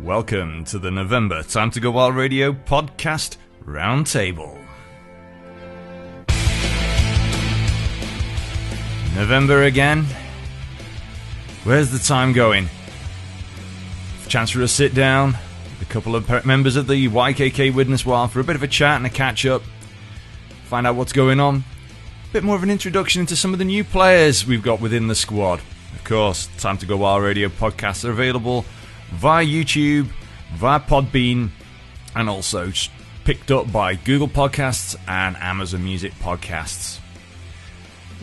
Welcome to the November Time to Go Wild Radio podcast RoundTable. November again. Where's the time going? Chance for a sit down with a couple of members of the YKK Widnes Wild for a bit of a chat and a catch up. Find out what's going on. A bit more of an introduction into some of the new players we've got within the squad. Of course, Time to Go Wild Radio podcasts are available via YouTube, via Podbean, and also picked up by Google Podcasts and Amazon Music Podcasts.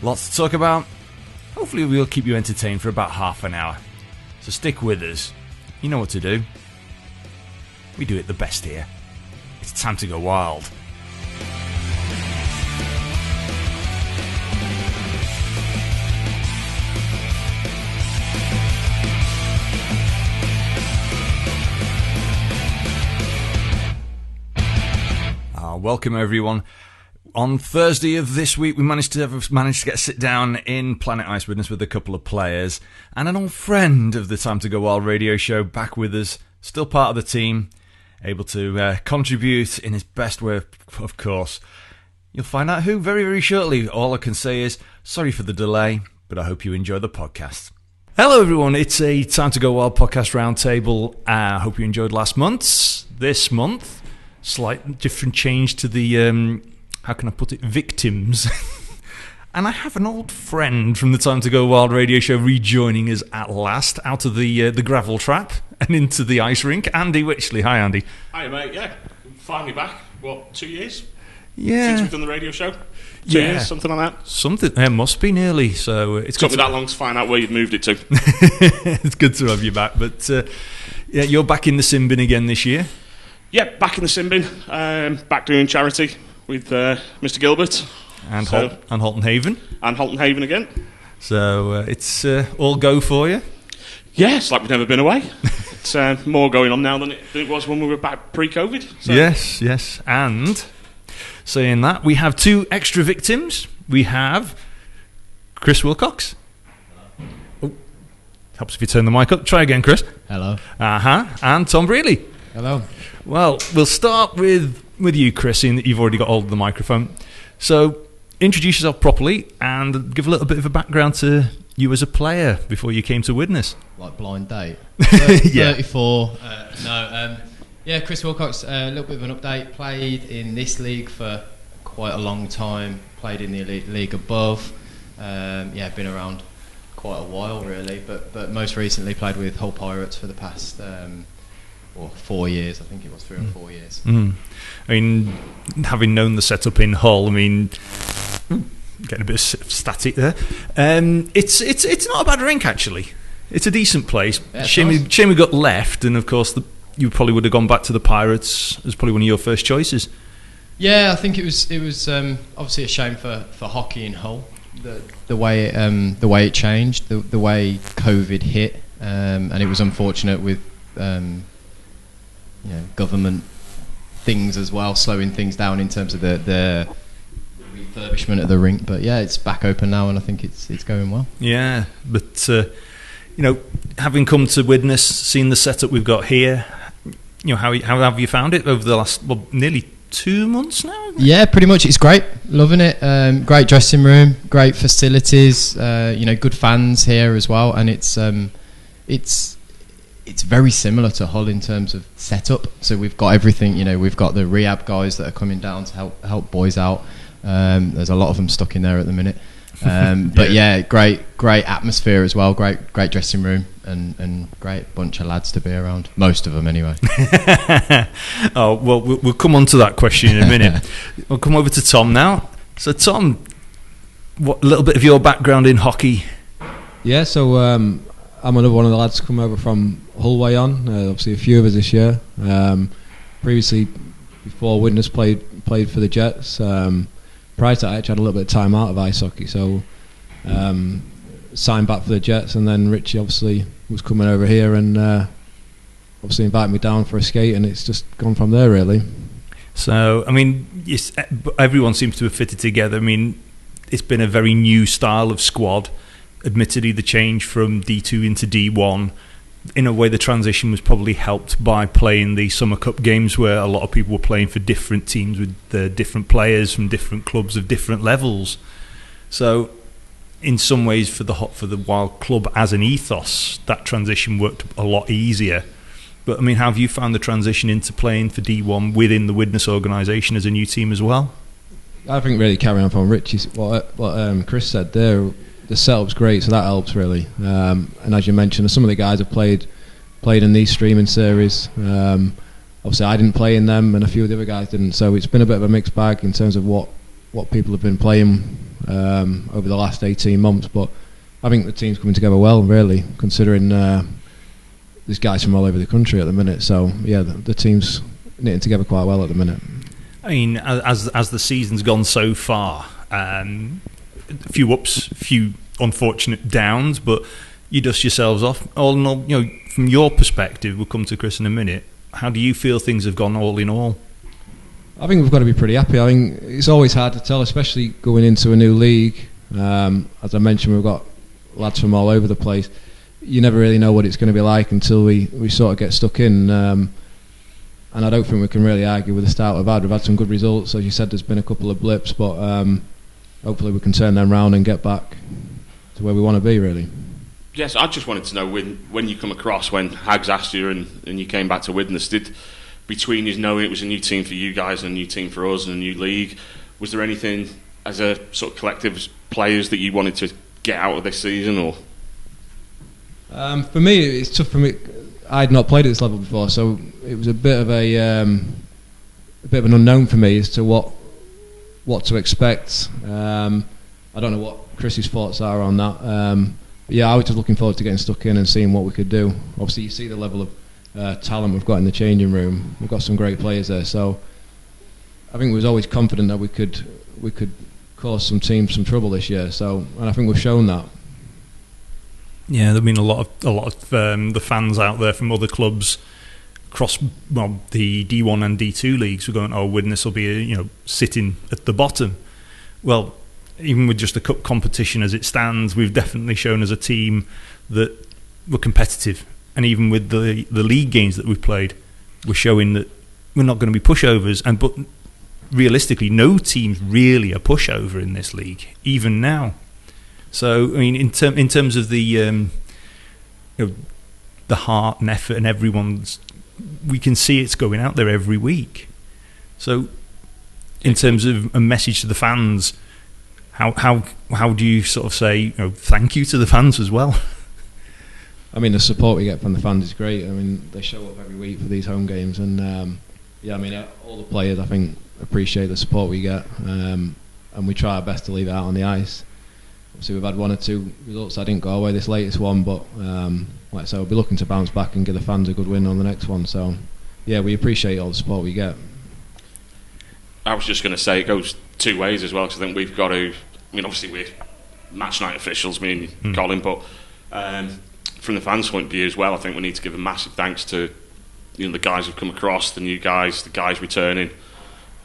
Lots to talk about. Hopefully we'll keep you entertained for about half an hour. So stick with us. You know what to do. We do it the best here. It's time to go wild. Welcome everyone. On Thursday of this week, we managed to get a sit down in Planet Ice Widnes with a couple of players and an old friend of the Time to Go Wild radio show back with us, still part of the team, able to contribute in his best way, of course. You'll find out who very, very shortly. All I can say is sorry for the delay, but I hope you enjoy the podcast. Hello everyone, it's a Time to Go Wild podcast roundtable. I hope you enjoyed last month's. This month, slight different change to the, how can I put it, victims. And I have an old friend from the Time to Go Wild radio show rejoining us at last, out of the gravel trap and into the ice rink. Andy Wycherley. Hi, Andy. Hi, mate. Yeah, finally back. What, 2 years? Yeah. Since we've done the radio show? 2 years, something like that? Something. It must be nearly. So it's took me that long to find out where you'd moved it to. It's good to have you back. But yeah, you're back in the sin bin again this year. Yeah, back in the sin bin. Back doing charity with Mr. Gilbert. And Halton Haven. And Halton Haven again. So it's all go for you? Yeah, it's like we've never been away. It's more going on now than it was when we were back pre-COVID. So. Yes. And saying that, we have two extra victims. We have Chris Wilcox. Oh, helps if you turn the mic up. Try again, Chris. Hello. And Tom Brierley. Hello. Well, we'll start with you, Chris, seeing that you've already got hold of the microphone. So, introduce yourself properly and give a little bit of a background to you as a player before you came to Widnes. Like blind date. Yeah. 34. Yeah, Chris Wilcox, a little bit of an update. Played in this league for quite a long time. Played in the elite league above. Been around quite a while, really. But most recently played with Hull Pirates for the past... 4 years, I think it was 3 or 4 years. I mean, having known the setup in Hull, I mean, getting a bit static there. It's not a bad rink, actually. It's a decent place. Yeah, shame we got left, and of course you probably would have gone back to the Pirates as probably one of your first choices. Yeah, I think it was obviously a shame for hockey in Hull, the way it changed, the way COVID hit, and it was unfortunate with government things as well, slowing things down in terms of the refurbishment of the rink. But yeah, it's back open now, and I think it's going well. Yeah, but having come to Widnes, seen the setup we've got here, how have you found it over the last nearly 2 months now? Yeah, pretty much. It's great, loving it. Great dressing room, great facilities. Good fans here as well, and it's very similar to Hull in terms of setup. So we've got everything. We've got the rehab guys that are coming down to help boys out. There's a lot of them stuck in there at the minute. But yeah, great atmosphere as well. Great dressing room and great bunch of lads to be around. Most of them, anyway. Oh well, we'll come on to that question in a minute. We'll come over to Tom now. So Tom, what a little bit of your background in hockey? Yeah, so I'm another one of the lads come over from Hull way on. Obviously, a few of us this year. Previously, before Widnes played for the Jets. Prior to that, I actually had a little bit of time out of ice hockey, so signed back for the Jets, and then Richie obviously was coming over here and obviously invited me down for a skate, and it's just gone from there, really. So, I mean, yes, everyone seems to have fitted together. I mean, it's been a very new style of squad. Admittedly, the change from D2 into D1, in a way, the transition was probably helped by playing the Summer Cup games, where a lot of people were playing for different teams with different players from different clubs of different levels. So, in some ways, for the Wild club as an ethos, that transition worked a lot easier. But I mean, how have you found the transition into playing for D1 within the Widnes organisation as a new team as well? I think really carrying on from Richie's what Chris said there, the setup's great, so that helps really. And as you mentioned, some of the guys have played in these streaming series. Obviously, I didn't play in them, and a few of the other guys didn't. So it's been a bit of a mixed bag in terms of what people have been playing over the last 18 months. But I think the team's coming together well, really, considering there's guys from all over the country at the minute. So yeah, the team's knitting together quite well at the minute. I mean, as the season's gone so far, a few ups, a few unfortunate downs, but you dust yourselves off. All in all, from your perspective, we'll come to Chris in a minute. How do you feel things have gone all in all? I think we've got to be pretty happy. I think it's always hard to tell, especially going into a new league. As I mentioned, we've got lads from all over the place. You never really know what it's going to be like until we sort of get stuck in. And I don't think we can really argue with the start we've had. We've had some good results. As you said, there's been a couple of blips, but hopefully we can turn them round and get back to where we want to be, really. Yes, I just wanted to know when you come across, when Hags asked you and you came back to Widnes, did between you knowing it was a new team for you guys and a new team for us and a new league, was there anything as a sort of collective as players that you wanted to get out of this season? Or for me, it's tough for me. I'd not played at this level before, so it was a bit of an unknown for me as to what to expect. I don't know what Chris's thoughts are on that. I was just looking forward to getting stuck in and seeing what we could do. Obviously, you see the level of talent we've got in the changing room. We've got some great players there, so I think we was always confident that we could cause some teams some trouble this year. So, and I think we've shown that. Yeah, there've been a lot of the fans out there from other clubs across the D1 and D2 leagues were going, Widnes will be sitting at the bottom. Well, even with just the cup competition as it stands, we've definitely shown as a team that we're competitive. And even with the league games that we've played, we're showing that we're not going to be pushovers. But realistically, no team's really a pushover in this league, even now. So, I mean, in terms of the heart and effort and everyone's, we can see it's going out there every week. So, in terms of a message to the fans, how do you sort of say thank you to the fans as well? I mean, the support we get from the fans is great. I mean, they show up every week for these home games, and I mean, all the players I think appreciate the support we get, and we try our best to leave it out on the ice. Obviously, we've had one or two results that didn't go away this latest one, but like I say, we'll be looking to bounce back and give the fans a good win on the next one. So, yeah, we appreciate all the support we get. I was just going to say it goes two ways as well, because I think we've got to. I mean, obviously we're match night officials, me and Colin, but from the fans' point of view as well, I think we need to give a massive thanks to the guys who've come across, the new guys, the guys returning,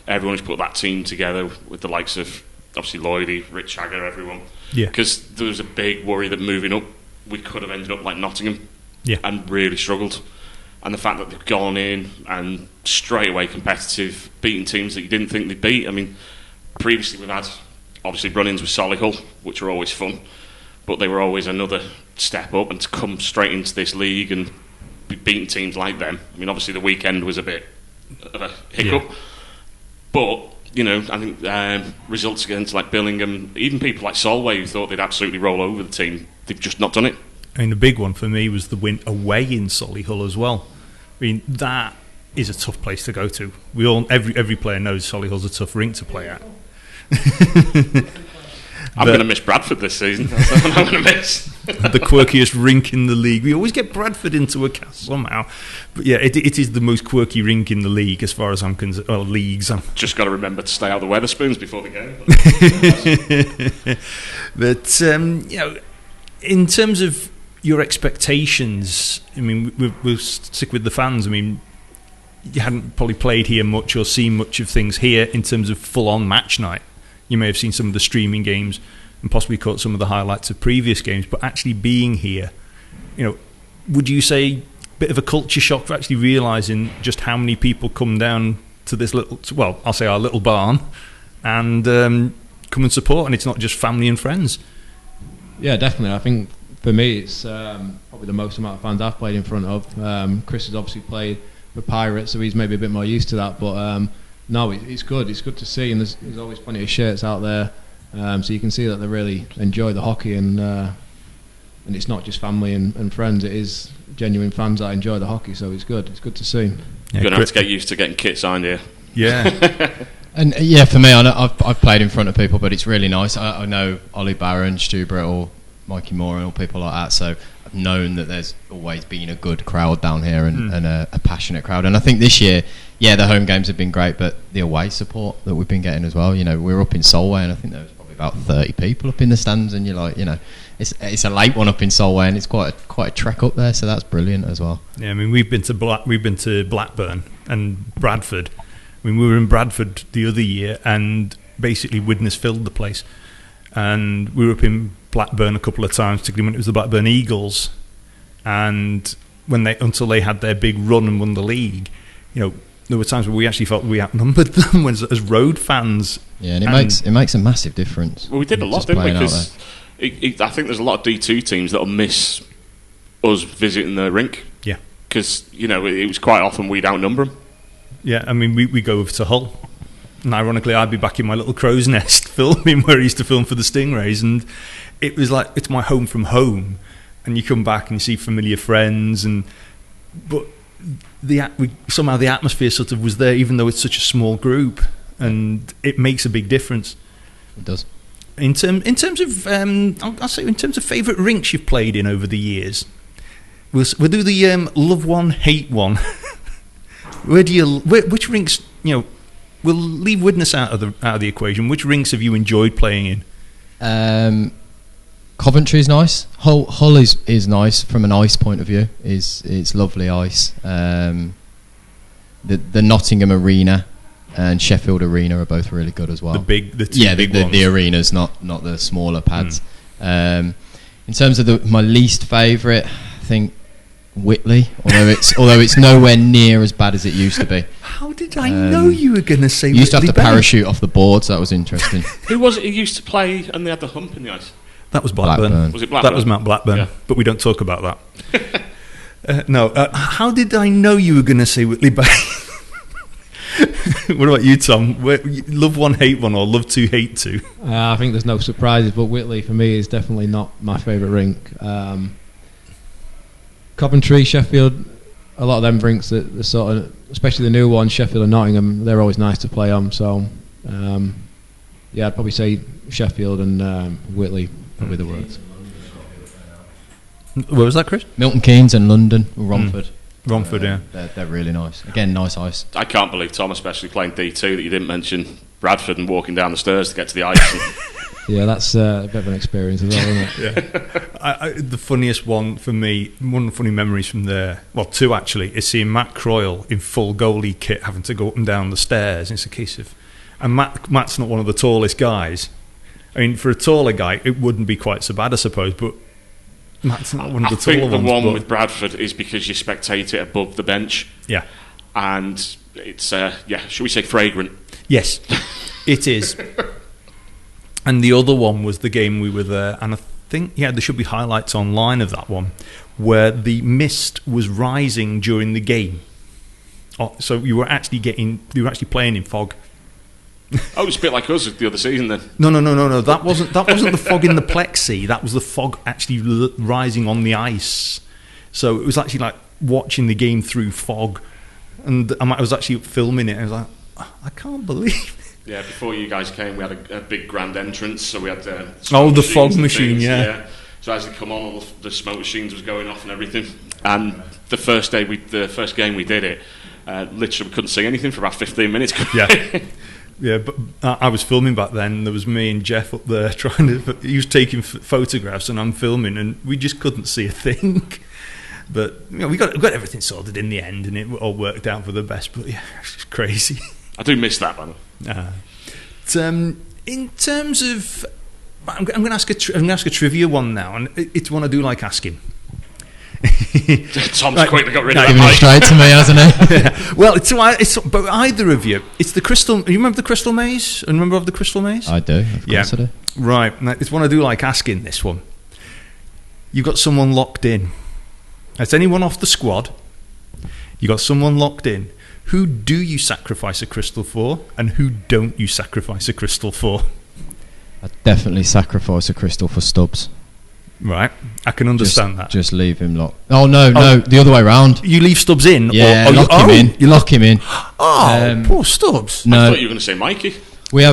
everyone who's put that team together with the likes of obviously Lloydie, Rich Hagger, everyone. Yeah. Because there was a big worry that moving up, we could have ended up like Nottingham, and really struggled. And the fact that they've gone in and straight away competitive, beating teams that you didn't think they'd beat. I mean, previously we've had obviously run-ins with Solihull, which were always fun, but they were always another step up, and to come straight into this league and be beating teams like them. I mean, obviously the weekend was a bit of a hiccup, but I think results against like Billingham, even people like Solway who thought they'd absolutely roll over the team, they've just not done it. I mean, the big one for me was the win away in Solihull as well. I mean, that is a tough place to go to. Every player knows Solihull's a tough rink to play at. I'm going to miss Bradford this season. That's what I'm going to miss. The quirkiest rink in the league. We always get Bradford into a cast somehow. But yeah, it is the most quirky rink in the league as far as I'm concerned. Well, leagues. Just got to remember to stay out of the Wetherspoons before the game. But, in terms of your expectations, I mean, we'll stick with the fans. I mean, you hadn't probably played here much or seen much of things here in terms of full-on match night. You may have seen some of the streaming games and possibly caught some of the highlights of previous games, but actually being here, would you say bit of a culture shock for actually realising just how many people come down to this little, well, I'll say our little barn, and come and support, and it's not just family and friends? Yeah, definitely. I think for me, it's probably the most amount of fans I've played in front of. Chris has obviously played for Pirates, so he's maybe a bit more used to that. But no, it's good. It's good to see, and there's always plenty of shirts out there, so you can see that they really enjoy the hockey, and it's not just family and friends. It is genuine fans that enjoy the hockey, so it's good. It's good to see. You're going to have to get used to getting kit signed here. Yeah. And yeah, for me, I know I've played in front of people, but it's really nice. I know Ollie Barron, Stu Brittle, Mikey Moore, and all people like that. So I've known that there's always been a good crowd down here and a passionate crowd. And I think this year, yeah, the home games have been great, but the away support that we've been getting as well. You know, we were up in Solway, and I think there was probably about 30 people up in the stands, and you're like, you know, it's a late one up in Solway, and it's quite a trek up there, so that's brilliant as well. Yeah, I mean, we've been to Blackburn and Bradford. I mean, we were in Bradford the other year, and basically Widnes filled the place. And we were up in Blackburn a couple of times, particularly when it was the Blackburn Eagles. And until they had their big run and won the league, you know, there were times where we actually felt we outnumbered them as road fans. Yeah, and it makes a massive difference. Well, we did a lot, didn't we? Because I think there's a lot of D2 teams that'll miss us visiting the rink. Yeah, because you know it was quite often we'd outnumber them. Yeah, I mean, we go over to Hull, and ironically, I'd be back in my little crow's nest filming where I used to film for the Stingrays, and it was like, it's my home from home, and you come back and you see familiar friends, but somehow the atmosphere sort of was there, even though it's such a small group, and it makes a big difference. It does. In terms of, I'll say, in terms of favourite rinks you've played in over the years, we'll do the love one, hate one. Which rinks, you know, we'll leave Widnes out of the equation. Which rinks have you enjoyed playing in? Coventry's nice. Hull is nice from an ice point of view. It's lovely ice. The Nottingham Arena and Sheffield Arena are both really good as well. The two big ones. The arenas, not the smaller pads. In terms of my least favourite, I think Whitley, although it's nowhere near as bad as it used to be. How did I know you were going to say Whitley? You used to have to parachute off the boards. That was interesting. Who was it who used to play and they had the hump in the ice? That was Blackburn. Was it Blackburn? That was Mount Blackburn, yeah. But we don't talk about that. No. How did I know you were going to say Whitley Bay? What about you, Tom? Love one, hate one, or love two, hate two? I think there's no surprises, but Whitley for me is definitely not my favourite rink. Coventry, Sheffield, a lot of them rinks that sort of, especially the new ones, Sheffield and Nottingham, they're always nice to play on. So, yeah, I'd probably say Sheffield and Whitley, probably the worst. Where was that, Chris? Milton Keynes and London, Romford. Romford, yeah. They're really nice. Again, nice ice. I can't believe, Tom, especially playing D2, that you didn't mention Bradford and walking down the stairs to get to the ice. Yeah, that's a bit of an experience as well, isn't it? Yeah. The funniest one for me, one of the funny memories from there, well, two actually, is seeing Matt Croyle in full goalie kit having to go up and down the stairs. It's a case of, and Matt's not one of the tallest guys. I mean, for a taller guy, it wouldn't be quite so bad, I suppose, but Matt's not one of the taller ones. I think the one with Bradford is because you spectate it above the bench. Yeah. And it's, should we say fragrant? Yes, it is. And the other one was the game we were there, and I think, there should be highlights online of that one, where the mist was rising during the game. So you were actually playing in fog. Oh, it was a bit like us the other season then. No. That wasn't the fog in the plexi. That was the fog actually rising on the ice. So it was actually like watching the game through fog, and I was actually filming it. And I was like, I can't believe it. Yeah, before you guys came, we had a big grand entrance, so we had the fog machine, yeah. So as they come on, all the smoke machines was going off and everything. And the first game we did it, literally we couldn't see anything for about 15 minutes. Yeah, but I was filming back then. There was me and Jeff up there he was taking photographs and I'm filming, and we just couldn't see a thing. But we got everything sorted in the end, and it all worked out for the best. But yeah, it's just crazy. I do miss that, man. In terms of, I'm going to ask a trivia one now, and it's one I do like asking. Tom's quickly got rid of Giving it that straight to me, hasn't he? Yeah. Well, but either of you, it's the crystal. You remember the crystal maze? And remember of the crystal maze? I do. Of course I do. Right. Now, it's one I do like asking. This one. You've got someone locked in. That's anyone off the squad. You got someone locked in. Who do you sacrifice a crystal for, and who don't you sacrifice a crystal for? I'd definitely sacrifice a crystal for Stubbs. Right, I can understand that. Just leave him locked. Oh no, the other way round. You leave Stubbs in? Yeah, lock him in. You lock him in. Oh, poor Stubbs. I thought you were going to say Mikey. We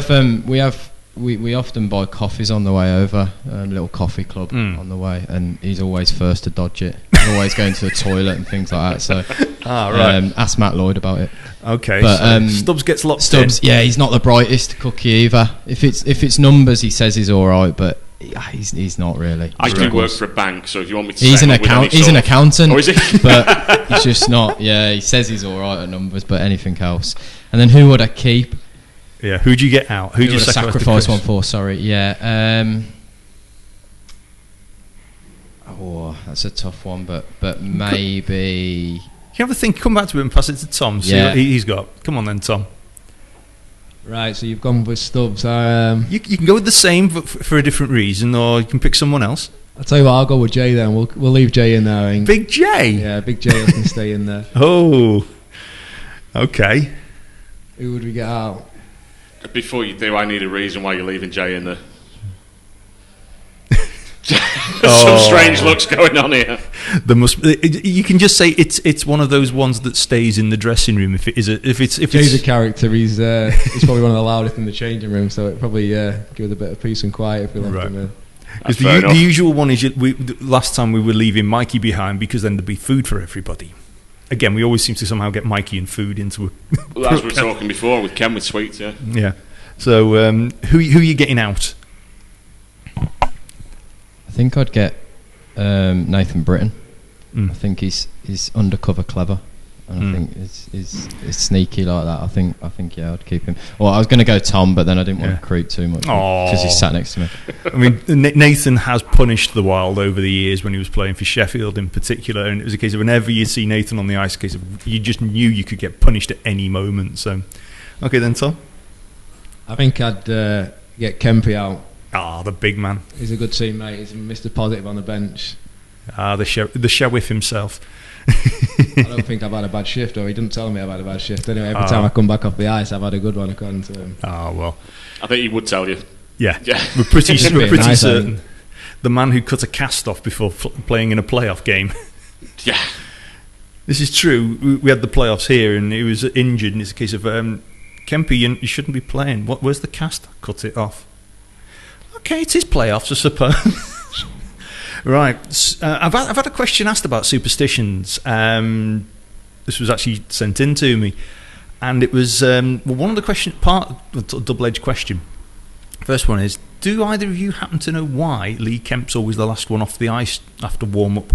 often buy coffees on the way over, a little coffee club on the way, and he's always first to dodge it. He's always going to the toilet and things like that. So, right. Ask Matt Lloyd about it. Okay, but so Stubbs gets locked in. Yeah, he's not the brightest cookie either. If it's numbers, he says he's all right, but he's not really. I do work for a bank, so if you want me to, he's an accountant. Oh, is he? But he's just not. Yeah, he says he's all right at numbers, but anything else. And then who would I keep? Yeah, who'd you get out? Who'd you sacrifice one for? Sorry, yeah. That's a tough one, but maybe. You have a think. Come back to it and pass it to Tom. See what he's got. Come on then, Tom. Right, so you've gone with Stubbs. You can go with the same for a different reason, or you can pick someone else. I'll tell you what, I'll go with Jay then. We'll leave Jay in there. Big J? Yeah, Big Jay can stay in there. Oh, okay. Who would we get out? Before you do, I need a reason why you're leaving Jay in there. Some strange looks going on here. There must. You can just say it's one of those ones that stays in the dressing room. If Jay's a character, he's probably one of the loudest in the changing room, so it probably give it a bit of peace and quiet if we left him in. Because the usual one is last time we were leaving Mikey behind because then there'd be food for everybody. Again, we always seem to somehow get Mikey and food into a. Well, as we were talking before with Kemp with sweets, yeah. Yeah. So who are you getting out? I think I'd get Nathan Britton. I think he's undercover clever, and I think he's sneaky like that. I think I'd keep him. Well, I was going to go Tom, but then I didn't want to creep too much because he sat next to me. I mean, Nathan has punished the Wild over the years when he was playing for Sheffield in particular, and it was a case of whenever you see Nathan on the ice, you just knew you could get punished at any moment. So, okay then, Tom. I think I'd get Kempy out. The big man. He's a good teammate. He's Mr. Positive on the bench. The sheriff himself. I don't think I've had a bad shift, or he didn't tell me I've had a bad shift. Anyway, every time I come back off the ice, I've had a good one according to him. Oh, well. I think he would tell you. Yeah. We're pretty nice, certain. The man who cut a cast off before playing in a playoff game. Yeah. This is true. We had the playoffs here, and he was injured, and it's a case of, Kempy, you shouldn't be playing. Where's the cast? Cut it off. Okay, it is playoffs, I suppose. Right. I've had a question asked about superstitions. This was actually sent in to me, and it was one of the question double-edged question. First one is: do either of you happen to know why Lee Kemp's always the last one off the ice after warm up,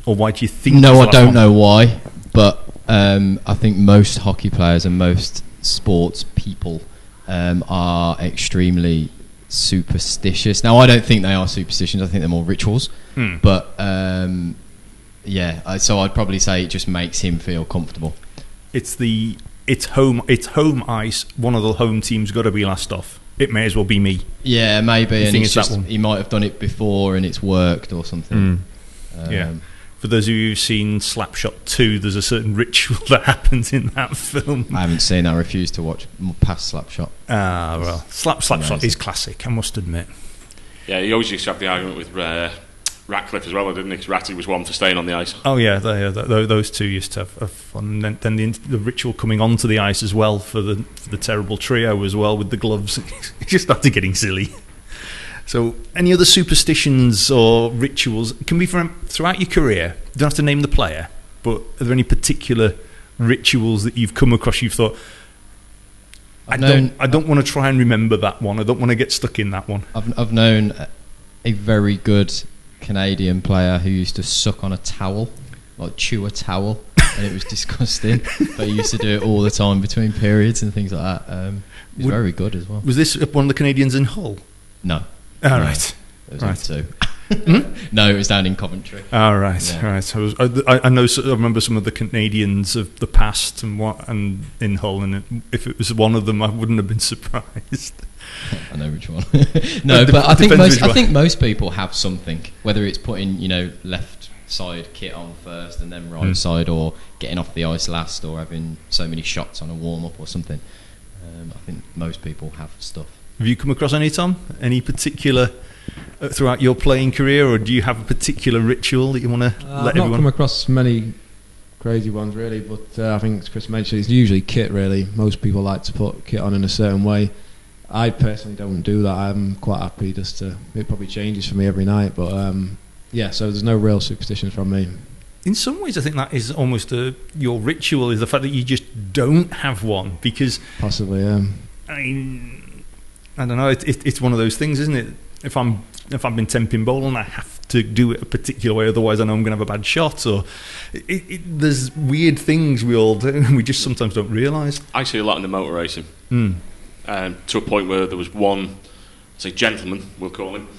or why do you think? No, I don't know why, but I think most hockey players and most sports people are extremely superstitious. Now, I don't think they are superstitions. I think they're more rituals. But so I'd probably say it just makes him feel comfortable. It's home ice. One of the home teams got to be last off. It may as well be me. Yeah, maybe. And it's just he might have done it before and it's worked or something. For those of you who've seen Slapshot 2, there's a certain ritual that happens in that film. I haven't seen that. I refuse to watch past Slapshot. Well, Slapshot is classic, I must admit. Yeah, he always used to have the argument with Ratcliffe as well, didn't he? Because Ratty was one for staying on the ice. Oh yeah, those two used to have fun. And then the ritual coming onto the ice as well for the terrible trio as well with the gloves. It just started getting silly. So, any other superstitions or rituals? It can be throughout your career. You don't have to name the player, but are there any particular rituals that you've come across? You've thought, I don't want to try and remember that one. I don't want to get stuck in that one. I've known a very good Canadian player who used to suck on a towel, like chew a towel, and it was disgusting. But he used to do it all the time between periods and things like that. He was very good as well. Was this one of the Canadians in Hull? No. Right. Those are two. No, it was down in Coventry. Oh, right, Yeah. right. I know. I remember some of the Canadians of the past and in Hull, and if it was one of them, I wouldn't have been surprised. I know which one. No, but I think most people have something, whether it's putting left side kit on first and then right side, or getting off the ice last, or having so many shots on a warm up or something. I think most people have stuff. Have you come across any, Tom? Any particular throughout your playing career, or do you have a particular ritual that you want to let everyone? I've not come across many crazy ones really, but I think as Chris mentioned, it's usually kit really. Most people like to put kit on in a certain way. I personally don't do that. I'm quite happy just to, it probably changes for me every night, but so there's no real superstitions from me. In some ways, I think that is almost your ritual, is the fact that you just don't have one, because possibly, I don't know. It's one of those things, isn't it? If I've been temping bowling, I have to do it a particular way, otherwise I know I'm going to have a bad shot. Or there's weird things we all do, and we just sometimes don't realise. I see a lot in the motor racing, to a point where there was one, say, gentleman, we'll call him,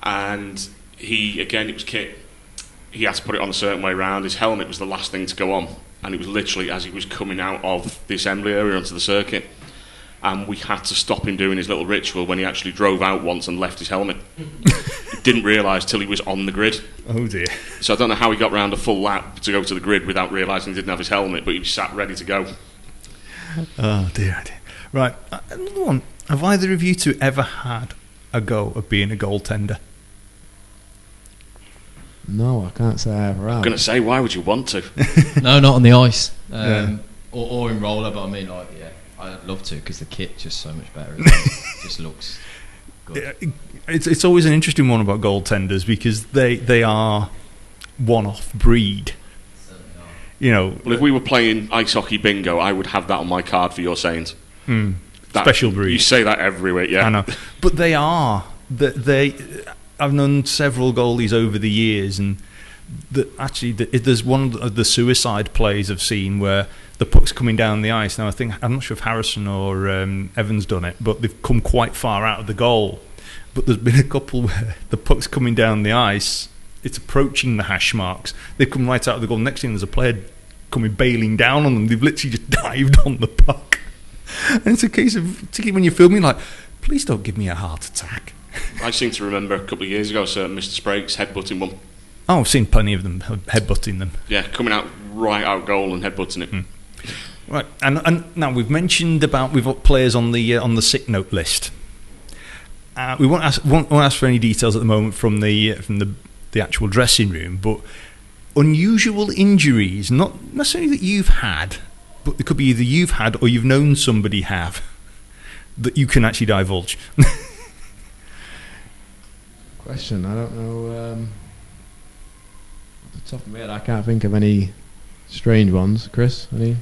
and he, again, it was kit. He had to put it on a certain way round. His helmet was the last thing to go on, and it was literally as he was coming out of the assembly area onto the circuit. And we had to stop him doing his little ritual when he actually drove out once and left his helmet. He didn't realise till he was on the grid. Oh dear. So I don't know how he got round a full lap to go to the grid without realising he didn't have his helmet, but he was sat ready to go. Oh dear. Right, another one. Have either of you two ever had a go at being a goaltender? No, I can't say I ever have. I'm going to say, why would you want to? No, not on the ice, or in roller. But I mean, I'd love to, because the kit's just so much better. It just looks good. It's always an interesting one about goaltenders, because they are one-off breed. Well, if we were playing ice hockey bingo, I would have that on my card for your sayings. Special breed. You say that every week, yeah. I know, but they are. I've known several goalies over the years, and there's one of the suicide plays I've seen where the puck's coming down the ice. Now, I'm not sure if Harrison or Evans done it, but they've come quite far out of the goal. But there's been a couple where the puck's coming down the ice, it's approaching the hash marks. They've come right out of the goal. Next thing, there's a player coming bailing down on them. They've literally just dived on the puck. And it's a case of, particularly when you're filming, like, please don't give me a heart attack. I seem to remember a couple of years ago, Mr. Sprague's headbutting one. Oh, I've seen plenty of them headbutting them. Yeah, coming out right out goal and headbutting it. Right, and now we've mentioned about we've got players on the sick note list. We won't ask for any details at the moment from the actual dressing room, but unusual injuries, not necessarily that you've had, but it could be either you've had or you've known somebody have, that you can actually divulge. Question, I don't know. Off the top of my head, I can't think of any strange ones. Chris, any?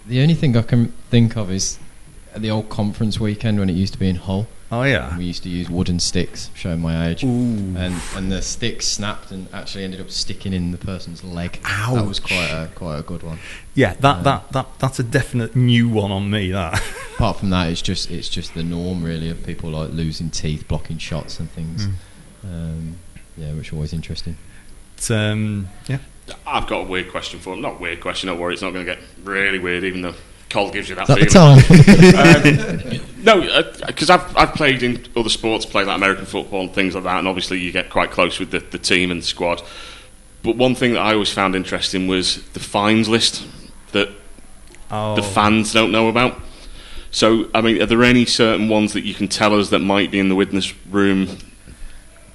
The only thing I can think of is at the old conference weekend when it used to be in Hull. Oh yeah. We used to use wooden sticks, showing my age. Ooh. And the sticks snapped and actually ended up sticking in the person's leg. Ouch. That was quite a good one. Yeah, that's a definite new one on me. That. Apart from that, it's just the norm really of people like losing teeth, blocking shots and things. Which are always interesting. Yeah. I've got a weird question for him. Not weird question, don't worry, it's not going to get really weird, even though Cole gives you that feeling. No, because I've played in other sports, played like American football and things like that, and obviously you get quite close with the team and the squad. But one thing that I always found interesting was the fines list that the fans don't know about. So, I mean, are there any certain ones that you can tell us that might be in the Widnes room?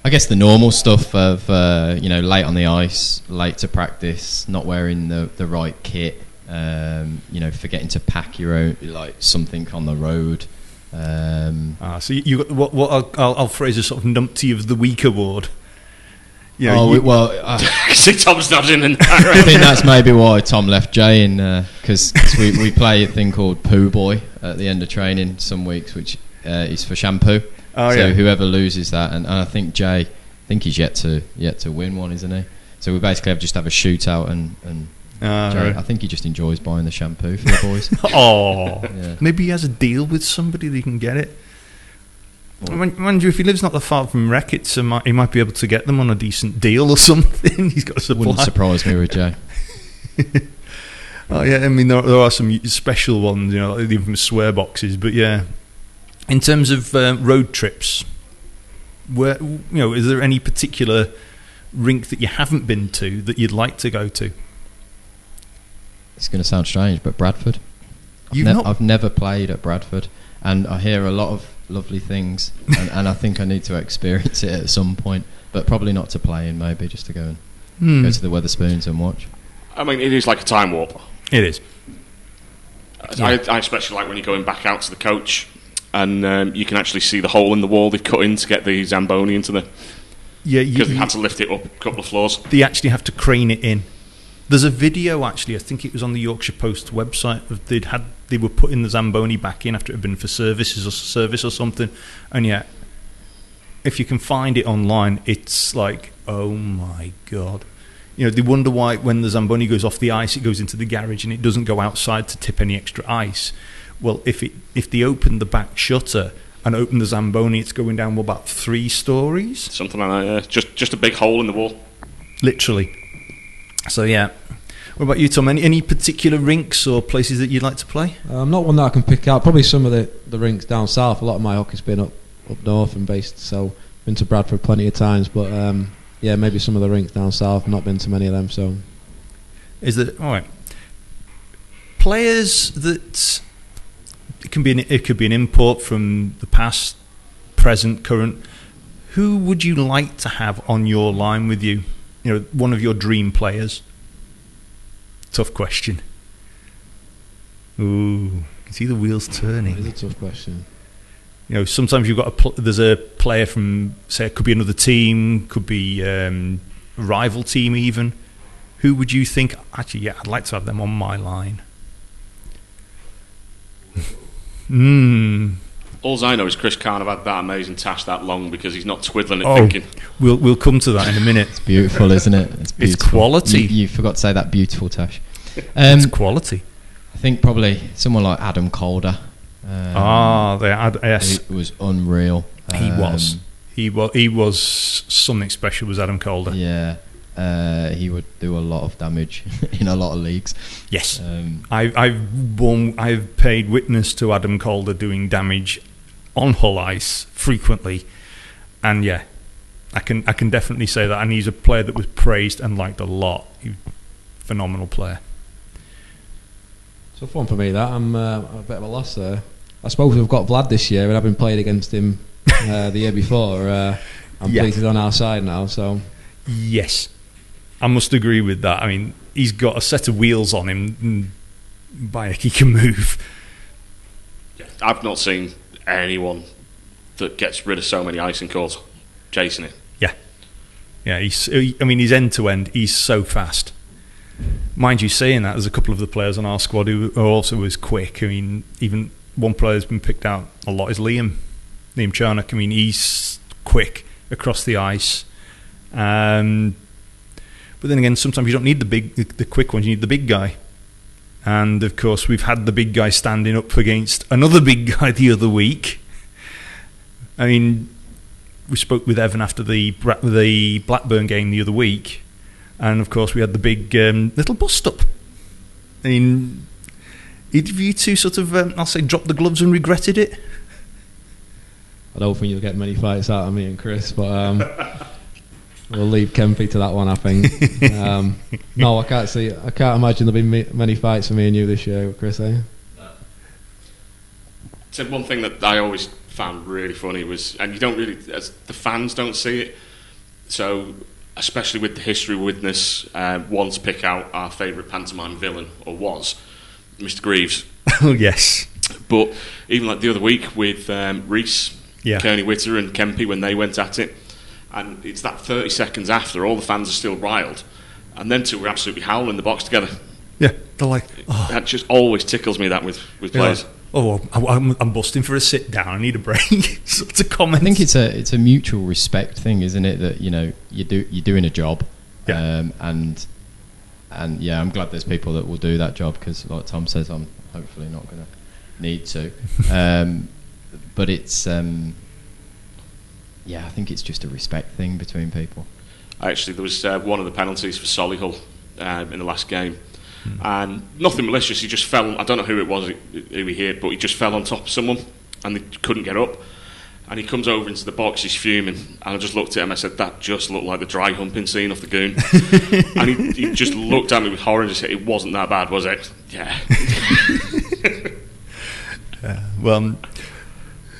I guess the normal stuff of late on the ice, late to practice, not wearing the right kit, forgetting to pack your own something on the road. So you got what I'll phrase as sort of numpty of the week award. See, Tom's nodding. I think that's maybe why Tom left Jay in, because we play a thing called Poo Boy at the end of training some weeks, which is for shampoo. Whoever loses that, and I think Jay, he's yet to win one, isn't he? So we basically just have a shootout, and Jay, I think he just enjoys buying the shampoo for the boys. Yeah. Maybe he has a deal with somebody that he can get it. Mind you, if he lives not that far from Reckitt, he might be able to get them on a decent deal or something. He's got a supply. Wouldn't surprise me with Jay. Oh yeah, I mean there are some special ones, like the infamous swear boxes. But yeah, in terms of road trips, where is there any particular rink that you haven't been to that you'd like to go to? It's going to sound strange, but Bradford. I've never played at Bradford, and I hear a lot of lovely things, and I think I need to experience it at some point, but probably not to play in, maybe just to go and go to the Wetherspoons and watch. I mean, it is like a time warp. It is. Yeah. I especially like when you're going back out to the coach, and you can actually see the hole in the wall they've cut in to get the Zamboni into the... Yeah, because they had to lift it up a couple of floors. They actually have to crane it in. There's a video, actually, I think it was on the Yorkshire Post website. They were putting the Zamboni back in after it had been for service or something. And yeah, if you can find it online, it's like, oh my God. They wonder why when the Zamboni goes off the ice, it goes into the garage and it doesn't go outside to tip any extra ice. Well, if they open the back shutter and open the Zamboni, it's going down about 3 stories. Something like that, yeah. Just a big hole in the wall. Literally. So yeah. What about you, Tom? Any particular rinks or places that you'd like to play? Not one that I can pick out. Probably some of the rinks down south. A lot of my hockey's been up north and based, so been to Bradford plenty of times. But yeah, maybe some of the rinks down south. Not been to many of them. So, is that all right? Players that it could be an import from the past, present, current. Who would you like to have on your line with you? One of your dream players. Tough question. Ooh, you can see the wheels turning. It is a tough question. Sometimes you've got there's a player from, say, it could be another team, could be a rival team even. Who would you think? Actually, yeah, I'd like to have them on my line. All I know is Chris can't have had that amazing tash that long because he's not twiddling it thinking. We'll come to that in a minute. It's beautiful, isn't it? It's quality. You forgot to say that beautiful tash. It's quality. I think probably someone like Adam Calder. Yes. It was unreal. He was something special. Was Adam Calder? Yeah. He would do a lot of damage in a lot of leagues. Yes. I've paid witness to Adam Calder doing damage on Hull ice frequently, and yeah, I can definitely say that. And he's a player that was praised and liked a lot. Phenomenal player. So fun for me that I'm a bit of a loss there. I suppose we've got Vlad this year, and I've been playing against him the year before. I'm pleased he's on our side now. So yes, I must agree with that. I mean, he's got a set of wheels on him. By he can move. I've not seen anyone that gets rid of so many icing calls chasing it. Yeah. He's end to end. He's so fast. Mind you, saying that, there's a couple of the players on our squad who also was quick. I mean, even one player who's been picked out a lot is Liam Charnock. I mean, he's quick across the ice. But then again, sometimes you don't need the quick ones. You need the big guy. And of course, we've had the big guy standing up against another big guy the other week. I mean, we spoke with Evan after the Blackburn game the other week. And of course, we had the big little bust up. I mean, have you two sort of, I'll say, dropped the gloves and regretted it? I don't think you'll get many fights out of me and Chris, but we'll leave Kempy to that one, I think. No, I can't imagine there'll be many fights for me and you this year, Chris. So one thing that I always found really funny was, and you don't really, as the fans don't see it. So, especially with the history with Widnes, want to pick out our favourite pantomime villain, or was, Mr. Greaves. Oh, yes. But even like the other week with Reese, yeah. Kearney Witter and Kempy, when they went at it, and it's that 30 seconds after, all the fans are still riled, and them two were absolutely howling in the box together. Yeah, they're like... Oh. That just always tickles me, that with players. Like, I'm busting for a sit down. I need a break. Sort of comment. I think it's a mutual respect thing, isn't it? That you're doing a job, yeah. And yeah, I'm glad there's people that will do that job because, like Tom says, I'm hopefully not going to need to. But it's yeah, I think it's just a respect thing between people. Actually, there was one of the penalties for Solihull in the last game, and nothing malicious. He just fell. I don't know who it was who he hit, but he just fell on top of someone, and they couldn't get up. And he comes over into the box. He's fuming, and I just looked at him. I said, "That just looked like the dry humping scene off the Goon." And he just looked at me with horror and just said, "It wasn't that bad, was it?" Yeah. Well,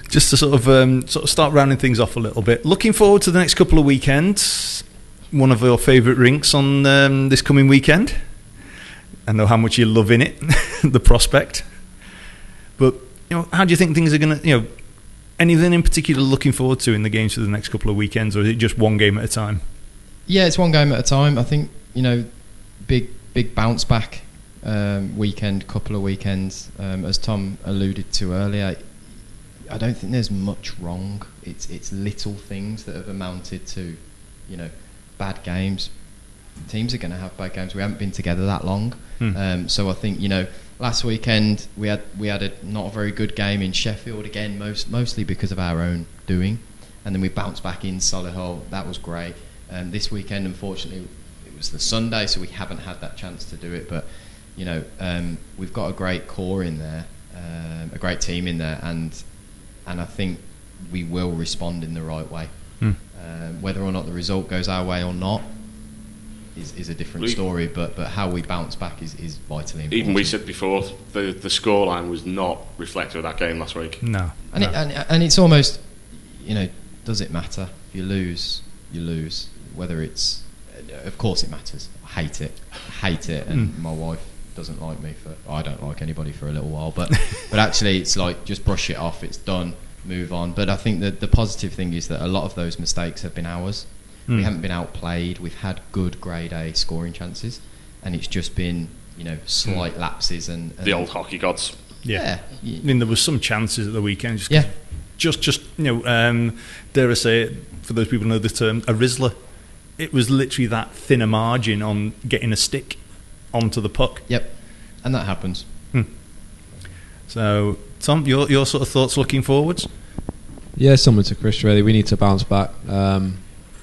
just to sort of start rounding things off a little bit. Looking forward to the next couple of weekends. One of your favourite rinks on this coming weekend. I know how much you're loving it, the prospect. But how do you think things are going to? Anything in particular looking forward to in the games for the next couple of weekends, or is it just one game at a time? Yeah, it's one game at a time. I think big bounce back weekend, couple of weekends. As Tom alluded to earlier, I don't think there's much wrong. It's little things that have amounted to, bad games. Teams are going to have bad games. We haven't been together that long, so I think last weekend we had not a very good game in Sheffield again, mostly because of our own doing, and then we bounced back in Solihull. That was great. This weekend, unfortunately, it was the Sunday, so we haven't had that chance to do it. But we've got a great core in there, a great team in there, and I think we will respond in the right way. Whether or not the result goes our way or not is a different story, but how we bounce back is vitally important. Even we said before, the scoreline was not reflective of that game last week. No. And it's almost, does it matter? If you lose, you lose. Whether it's, of course it matters. I hate it, and my wife doesn't like me I don't like anybody for a little while, but actually it's like, just brush it off, it's done, move on. But I think that the positive thing is that a lot of those mistakes have been ours. We haven't been outplayed. We've had good grade A scoring chances, and it's just been slight lapses and the old hockey gods. Yeah. I mean, there was some chances at the weekend. Just dare I say it, for those people who know the term, a Rizzler. It was literally that thinner margin on getting a stick onto the puck. Yep, and that happens. So, Tom, your sort of thoughts looking forwards? Yeah, similar to Chris, really. We need to bounce back.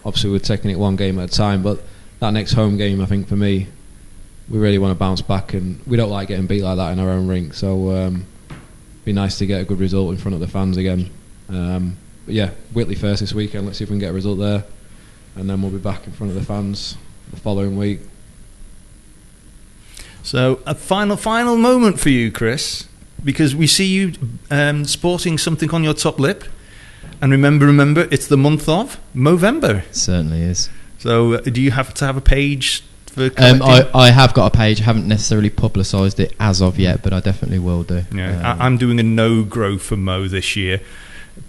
Obviously, we're taking it one game at a time, but that next home game, I think, for me, we really want to bounce back, and we don't like getting beat like that in our own rink, so it'd be nice to get a good result in front of the fans again. But yeah, Whitley first this weekend. Let's see if we can get a result there, and then we'll be back in front of the fans the following week. So, a final moment for you, Chris, because we see you sporting something on your top lip. And remember, it's the month of Movember. It certainly is. So, do you have to have a page for collecting? I have got a page. I haven't necessarily publicised it as of yet, but I definitely will do. Yeah, I'm doing a no-grow for Mo this year.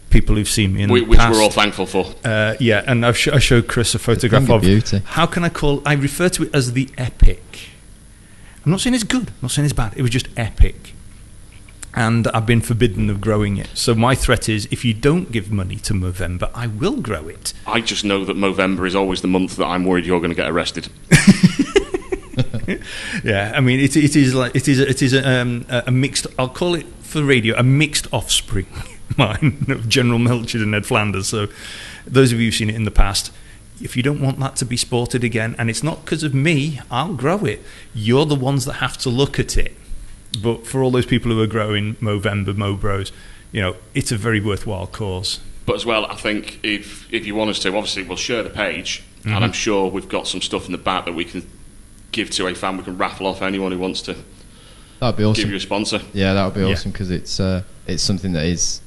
People who've seen me in the which past, we're all thankful for. Yeah, and I showed Chris a photograph of beauty. How can I refer to it as the epic. I'm not saying it's good. I'm not saying it's bad. It was just epic. And I've been forbidden of growing it. So my threat is, if you don't give money to Movember, I will grow it. I just know that Movember is always the month that I'm worried you're going to get arrested. Yeah, I mean, it is a mixed. I'll call it for radio a mixed offspring, mine of General Melchard and Ned Flanders. So those of you who've seen it in the past, if you don't want that to be sported again, and it's not because of me, I'll grow it. You're the ones that have to look at it. But for all those people who are growing Movember, Mobros, it's a very worthwhile cause. But as well, I think if you want us to, obviously we'll share the page, and I'm sure we've got some stuff in the back that we can give to a fan. We can raffle off anyone who wants to. That'd be awesome. Give you a sponsor. Yeah, that would be awesome, because it's something that is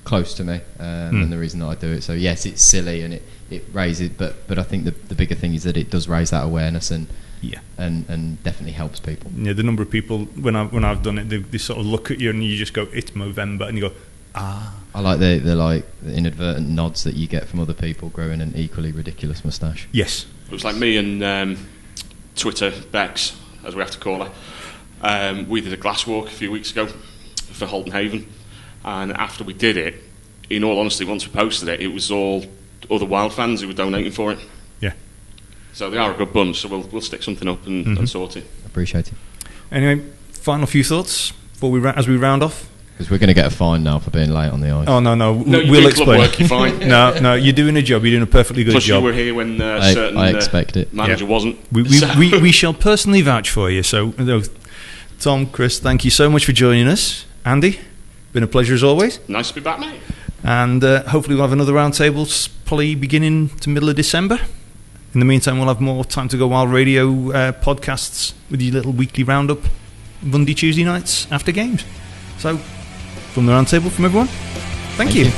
close to me, and the reason that I do it. So yes, it's silly and it raises, but I think the bigger thing is that it does raise that awareness and definitely helps people. Yeah, the number of people when I've done it, they sort of look at you and you just go, "It's Movember," and you go, "Ah." I like the inadvertent nods that you get from other people growing an equally ridiculous moustache. Yes, it was like me and Twitter Bex, as we have to call her. We did a glass walk a few weeks ago for Holton Haven, and after we did it, in all honesty, once we posted it, it was all other Wild fans who were donating for it. Yeah. So they are a good bunch, so we'll stick something up and sort it. Appreciate it. Anyway, final few thoughts before as we round off. Because we're going to get a fine now for being late on the ice. Oh, no. No, you're We'll doing club explain. work, you're fine. No, you're doing a job. You're doing a perfectly good Plus, job. you were here when I expect it. manager wasn't. We shall personally vouch for you. So, Tom, Chris, thank you so much for joining us. Andy, been a pleasure as always. Nice to be back, mate. And hopefully we'll have another roundtable probably beginning to middle of December. In the meantime, we'll have more Time to Go Wild radio podcasts with your little weekly roundup Monday, Tuesday nights after games. So, from the roundtable, from everyone, thank you.